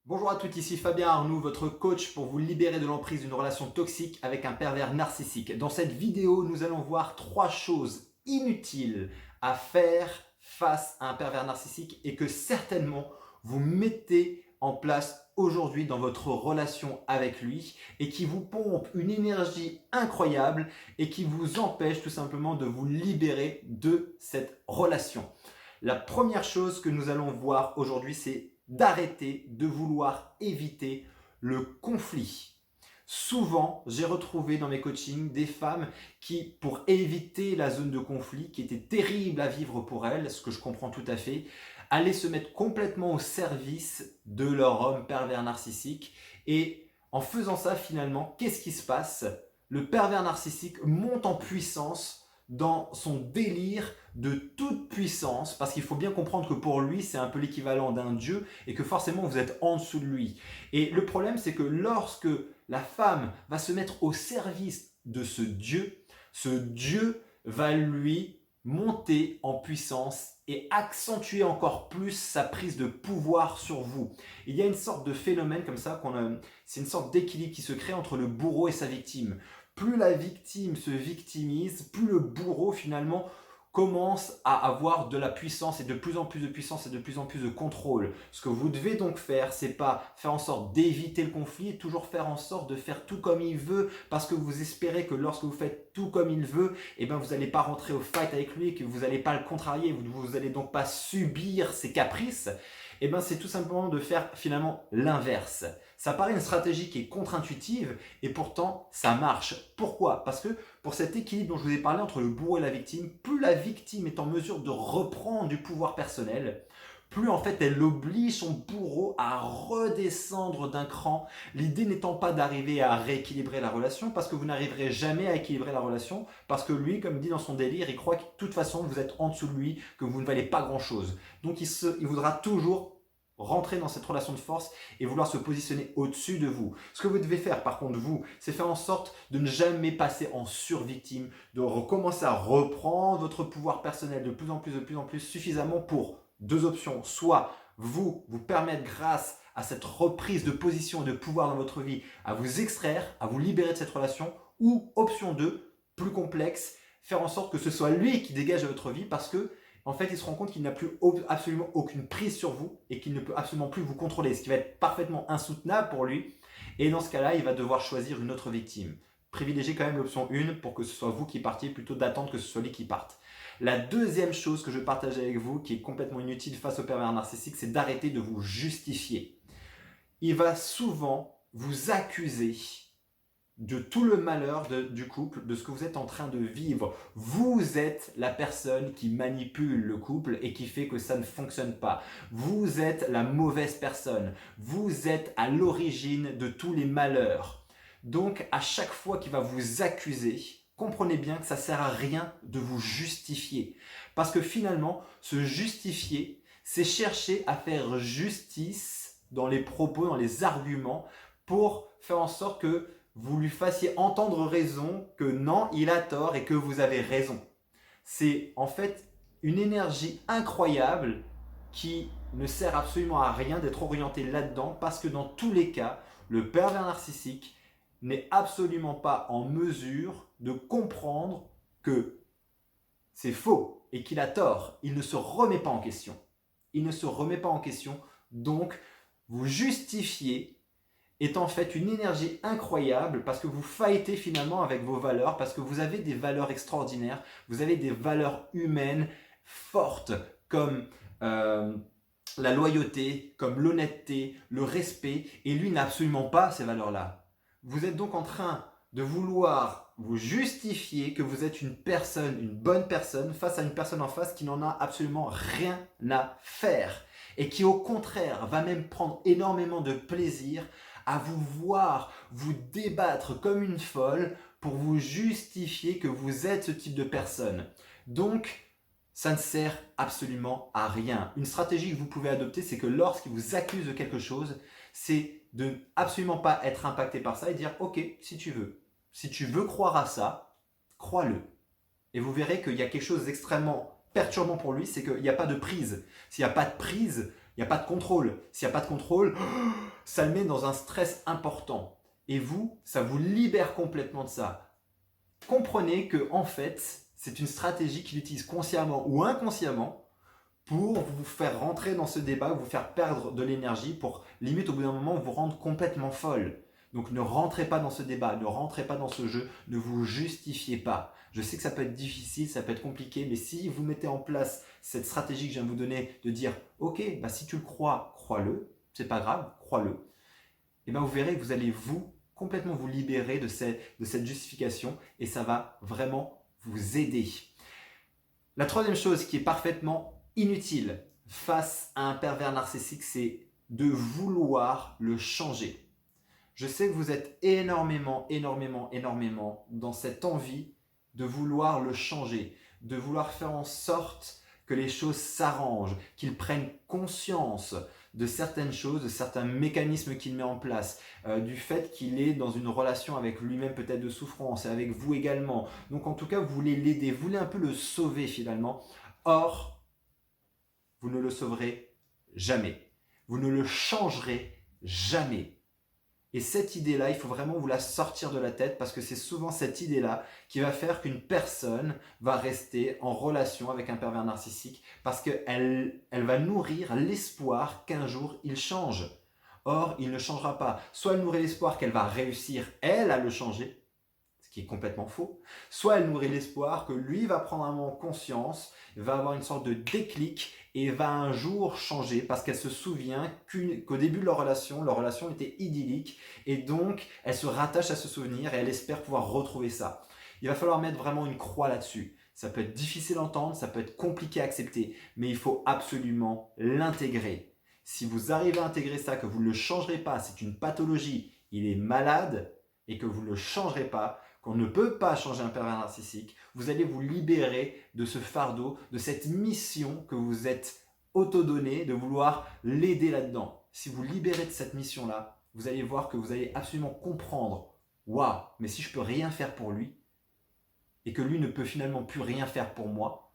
Bonjour à tous, ici Fabien Arnoux, votre coach pour vous libérer de l'emprise d'une relation toxique avec un pervers narcissique. Dans cette vidéo, nous allons voir 3 choses inutiles à faire face à un pervers narcissique et que certainement vous mettez en place aujourd'hui dans votre relation avec lui et qui vous pompe une énergie incroyable et qui vous empêche tout simplement de vous libérer de cette relation. La première chose que nous allons voir aujourd'hui, c'est d'arrêter de vouloir éviter le conflit. Souvent, j'ai retrouvé dans mes coachings des femmes qui, pour éviter la zone de conflit, qui était terrible à vivre pour elles, ce que je comprends tout à fait, allaient se mettre complètement au service de leur homme pervers narcissique. Et en faisant ça, finalement, qu'est-ce qui se passe? Le pervers narcissique monte en puissance dans son délire de toute puissance, parce qu'il faut bien comprendre que pour lui, c'est un peu l'équivalent d'un dieu et que forcément vous êtes en dessous de lui. Et le problème, c'est que lorsque la femme va se mettre au service de ce dieu va lui monter en puissance et accentuer encore plus sa prise de pouvoir sur vous. Il y a une sorte de phénomène comme ça, c'est une sorte d'équilibre qui se crée entre le bourreau et sa victime. Plus la victime se victimise, plus le bourreau finalement commence à avoir de la puissance et de plus en plus de puissance et de plus en plus de contrôle. Ce que vous devez donc faire, c'est pas faire en sorte d'éviter le conflit et toujours faire en sorte de faire tout comme il veut parce que vous espérez que lorsque vous faites tout comme il veut, eh ben vous n'allez pas rentrer au fight avec lui et que vous n'allez pas le contrarier, vous n'allez donc pas subir ses caprices. Eh ben c'est tout simplement de faire finalement l'inverse. Ça paraît une stratégie qui est contre-intuitive et pourtant ça marche. Pourquoi? Parce que pour cet équilibre dont je vous ai parlé entre le bourreau et la victime, plus la victime est en mesure de reprendre du pouvoir personnel, plus en fait elle oblige son bourreau à redescendre d'un cran. L'idée n'étant pas d'arriver à rééquilibrer la relation, parce que vous n'arriverez jamais à équilibrer la relation, parce que lui, comme dit dans son délire, il croit que de toute façon vous êtes en dessous de lui, que vous ne valez pas grand chose. Donc il voudra toujours rentrer dans cette relation de force et vouloir se positionner au-dessus de vous. Ce que vous devez faire par contre vous, c'est faire en sorte de ne jamais passer en survictime, de recommencer à reprendre votre pouvoir personnel de plus en plus suffisamment pour deux options. Soit vous permettre grâce à cette reprise de position et de pouvoir dans votre vie à vous extraire, à vous libérer de cette relation, ou option 2, plus complexe, faire en sorte que ce soit lui qui dégage de votre vie parce que en fait, il se rend compte qu'il n'a plus absolument aucune prise sur vous et qu'il ne peut absolument plus vous contrôler, ce qui va être parfaitement insoutenable pour lui. Et dans ce cas-là, il va devoir choisir une autre victime. Privilégiez quand même l'option 1 pour que ce soit vous qui partiez plutôt d'attendre que ce soit lui qui parte. La deuxième chose que je partage avec vous, qui est complètement inutile face au pervers narcissique, c'est d'arrêter de vous justifier. Il va souvent vous accuser de tout le malheur du couple, de ce que vous êtes en train de vivre. Vous êtes la personne qui manipule le couple et qui fait que ça ne fonctionne pas. Vous êtes la mauvaise personne. Vous êtes à l'origine de tous les malheurs. Donc, à chaque fois qu'il va vous accuser, comprenez bien que ça ne sert à rien de vous justifier. Parce que finalement, se justifier, c'est chercher à faire justice dans les propos, dans les arguments, pour faire en sorte que vous lui fassiez entendre raison, que non, il a tort et que vous avez raison. C'est en fait une énergie incroyable qui ne sert absolument à rien d'être orienté là-dedans parce que dans tous les cas, le pervers narcissique n'est absolument pas en mesure de comprendre que c'est faux et qu'il a tort. Il ne se remet pas en question. Il ne se remet pas en question. Donc, vous justifiez est en fait une énergie incroyable parce que vous fightez finalement avec vos valeurs, parce que vous avez des valeurs extraordinaires, vous avez des valeurs humaines fortes comme la loyauté, comme l'honnêteté, le respect, et lui n'a absolument pas ces valeurs-là. Vous êtes donc en train de vouloir vous justifier que vous êtes une personne, une bonne personne, face à une personne en face qui n'en a absolument rien à faire et qui au contraire va même prendre énormément de plaisir à vous voir vous débattre comme une folle pour vous justifier que vous êtes ce type de personne. Donc, ça ne sert absolument à rien. Une stratégie que vous pouvez adopter, c'est que lorsqu'il vous accuse de quelque chose, c'est de absolument pas être impacté par ça et dire « Ok, si tu veux. Si tu veux croire à ça, crois-le. » Et vous verrez qu'il y a quelque chose d'extrêmement perturbant pour lui, c'est qu'il n'y a pas de prise. S'il n'y a pas de prise, il n'y a pas de contrôle. S'il n'y a pas de contrôle, Ça le met dans un stress important. Et vous, ça vous libère complètement de ça. Comprenez que en fait, c'est une stratégie qu'il utilise consciemment ou inconsciemment pour vous faire rentrer dans ce débat, vous faire perdre de l'énergie pour limite au bout d'un moment vous rendre complètement folle. Donc ne rentrez pas dans ce débat, ne rentrez pas dans ce jeu, ne vous justifiez pas. Je sais que ça peut être difficile, ça peut être compliqué, mais si vous mettez en place cette stratégie que je viens de vous donner, de dire ok, bah si tu le crois, crois-le, c'est pas grave, crois-le, et bien vous verrez que vous allez complètement vous libérer de cette justification et ça va vraiment vous aider. La troisième chose qui est parfaitement inutile face à un pervers narcissique, c'est de vouloir le changer. Je sais que vous êtes énormément dans cette envie de vouloir le changer, de vouloir faire en sorte que les choses s'arrangent, qu'il prenne conscience de certaines choses, de certains mécanismes qu'il met en place, du fait qu'il est dans une relation avec lui-même peut-être de souffrance et avec vous également. Donc en tout cas, vous voulez l'aider, vous voulez un peu le sauver finalement. Or, vous ne le sauverez jamais. Vous ne le changerez jamais. Et cette idée-là, il faut vraiment vous la sortir de la tête parce que c'est souvent cette idée-là qui va faire qu'une personne va rester en relation avec un pervers narcissique parce qu'elle va nourrir l'espoir qu'un jour il change. Or, il ne changera pas. Soit elle nourrit l'espoir qu'elle va réussir, elle, à le changer, ce qui est complètement faux. Soit elle nourrit l'espoir que lui va prendre un moment conscience, va avoir une sorte de déclic et va un jour changer parce qu'elle se souvient qu'au début de leur relation était idyllique et donc elle se rattache à ce souvenir et elle espère pouvoir retrouver ça. Il va falloir mettre vraiment une croix là-dessus. Ça peut être difficile à entendre, ça peut être compliqué à accepter, mais il faut absolument l'intégrer. Si vous arrivez à intégrer ça, que vous ne le changerez pas, c'est une pathologie, il est malade et que vous ne le changerez pas, qu'on ne peut pas changer un pervers narcissique, vous allez vous libérer de ce fardeau, de cette mission que vous êtes auto-donnée, de vouloir l'aider là-dedans. Si vous libérez de cette mission-là, vous allez voir que vous allez absolument comprendre « Waouh, mais si je ne peux rien faire pour lui, et que lui ne peut finalement plus rien faire pour moi,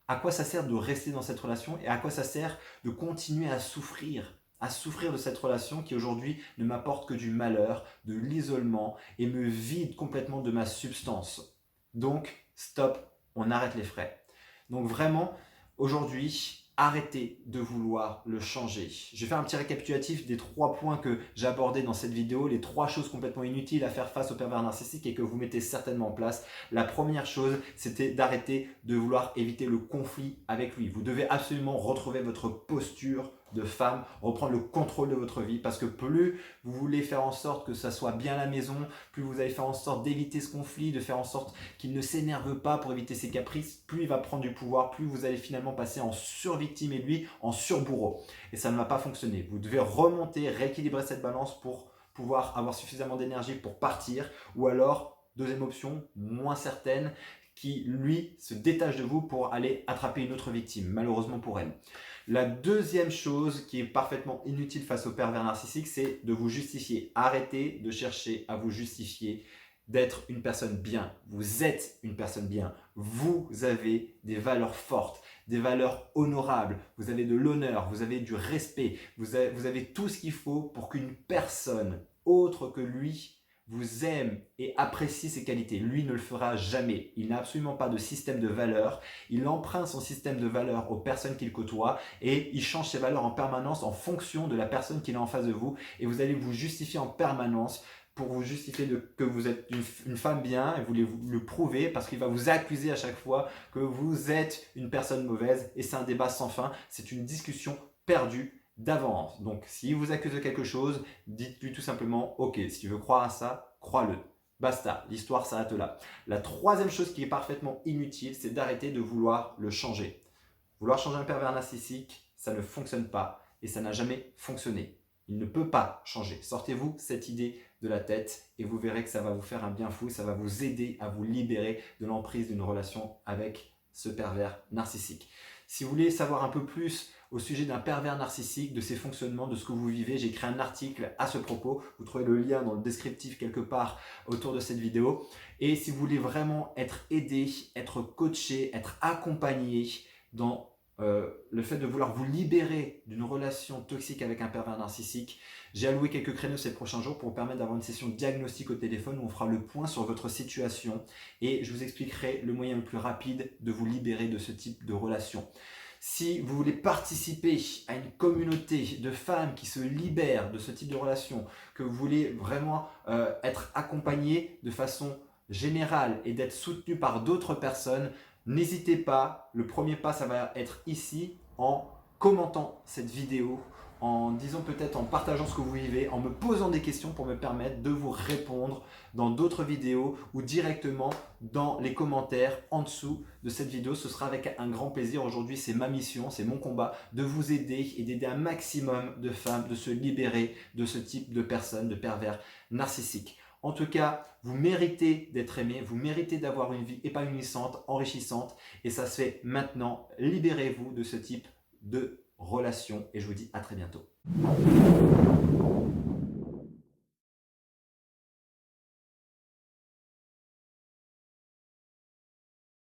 à quoi ça sert de rester dans cette relation et à quoi ça sert de continuer à souffrir de cette relation qui aujourd'hui ne m'apporte que du malheur, de l'isolement et me vide complètement de ma substance. Donc, stop, on arrête les frais. Donc vraiment, aujourd'hui, arrêtez de vouloir le changer. Je vais faire un petit récapitulatif des 3 points que j'ai abordés dans cette vidéo, les 3 choses complètement inutiles à faire face au pervers narcissique et que vous mettez certainement en place. La première chose, c'était d'arrêter de vouloir éviter le conflit avec lui. Vous devez absolument retrouver votre posture de femme, reprendre le contrôle de votre vie parce que plus vous voulez faire en sorte que ça soit bien à la maison, plus vous allez faire en sorte d'éviter ce conflit, de faire en sorte qu'il ne s'énerve pas pour éviter ses caprices, plus il va prendre du pouvoir, plus vous allez finalement passer en survictime et lui en surbourreau. Et ça ne va pas fonctionner. Vous devez remonter, rééquilibrer cette balance pour pouvoir avoir suffisamment d'énergie pour partir ou alors, deuxième option, moins certaine, qui lui se détache de vous pour aller attraper une autre victime, malheureusement pour elle. La deuxième chose qui est parfaitement inutile face au pervers narcissique, c'est de vous justifier. Arrêtez de chercher à vous justifier d'être une personne bien. Vous êtes une personne bien. Vous avez des valeurs fortes, des valeurs honorables. Vous avez de l'honneur, vous avez du respect. Vous avez tout ce qu'il faut pour qu'une personne autre que lui vous aime et apprécie ses qualités. Lui ne le fera jamais. Il n'a absolument pas de système de valeurs. Il emprunte son système de valeurs aux personnes qu'il côtoie et il change ses valeurs en permanence en fonction de la personne qu'il a en face de vous. Et vous allez vous justifier en permanence pour vous justifier que vous êtes une femme bien et vous voulez le prouver parce qu'il va vous accuser à chaque fois que vous êtes une personne mauvaise et c'est un débat sans fin. C'est une discussion perdue d'avance. Donc, s'il vous accuse de quelque chose, dites-lui tout simplement « Ok, si tu veux croire à ça, crois-le. » Basta, l'histoire s'arrête là. La troisième chose qui est parfaitement inutile, c'est d'arrêter de vouloir le changer. Vouloir changer un pervers narcissique, ça ne fonctionne pas et ça n'a jamais fonctionné. Il ne peut pas changer. Sortez-vous cette idée de la tête et vous verrez que ça va vous faire un bien fou, ça va vous aider à vous libérer de l'emprise d'une relation avec ce pervers narcissique. Si vous voulez savoir un peu plus au sujet d'un pervers narcissique, de ses fonctionnements, de ce que vous vivez, j'ai écrit un article à ce propos. Vous trouvez le lien dans le descriptif quelque part autour de cette vidéo. Et si vous voulez vraiment être aidé, être coaché, être accompagné dans le fait de vouloir vous libérer d'une relation toxique avec un pervers narcissique, j'ai alloué quelques créneaux ces prochains jours pour vous permettre d'avoir une session de diagnostic au téléphone où on fera le point sur votre situation et je vous expliquerai le moyen le plus rapide de vous libérer de ce type de relation. Si vous voulez participer à une communauté de femmes qui se libèrent de ce type de relation, que vous voulez vraiment être accompagné de façon générale et d'être soutenu par d'autres personnes, n'hésitez pas. Le premier pas, ça va être ici en commentant cette vidéo, en disant peut-être en partageant ce que vous vivez, en me posant des questions pour me permettre de vous répondre dans d'autres vidéos ou directement dans les commentaires en dessous de cette vidéo. Ce sera avec un grand plaisir. Aujourd'hui, c'est ma mission, c'est mon combat de vous aider et d'aider un maximum de femmes de se libérer de ce type de personnes, de pervers narcissiques. En tout cas, vous méritez d'être aimé, vous méritez d'avoir une vie épanouissante, enrichissante et ça se fait maintenant. Libérez-vous de ce type de relation et je vous dis à très bientôt.